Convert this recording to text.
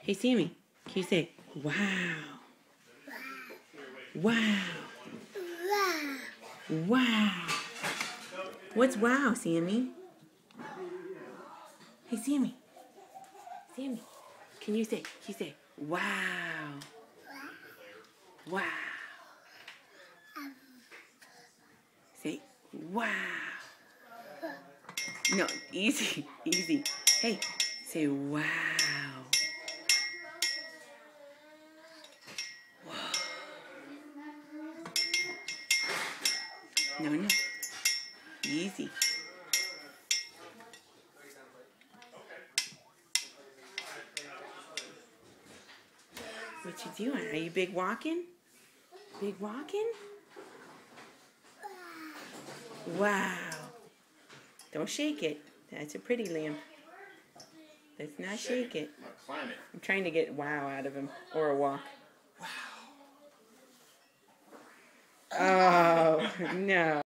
Hey, Sammy, can you say, wow? Wow. Wow. What's wow, Sammy? Hey, Sammy. Sammy, can you say, wow? Wow. Say, wow. No, easy, easy. Hey, say, wow. No. Easy. What you doing? Are you big walking? Big walking? Wow. Don't shake it. That's a pretty lamp. Let's not shake it. I'm trying to get wow out of him. Or a walk. Wow. Oh, no.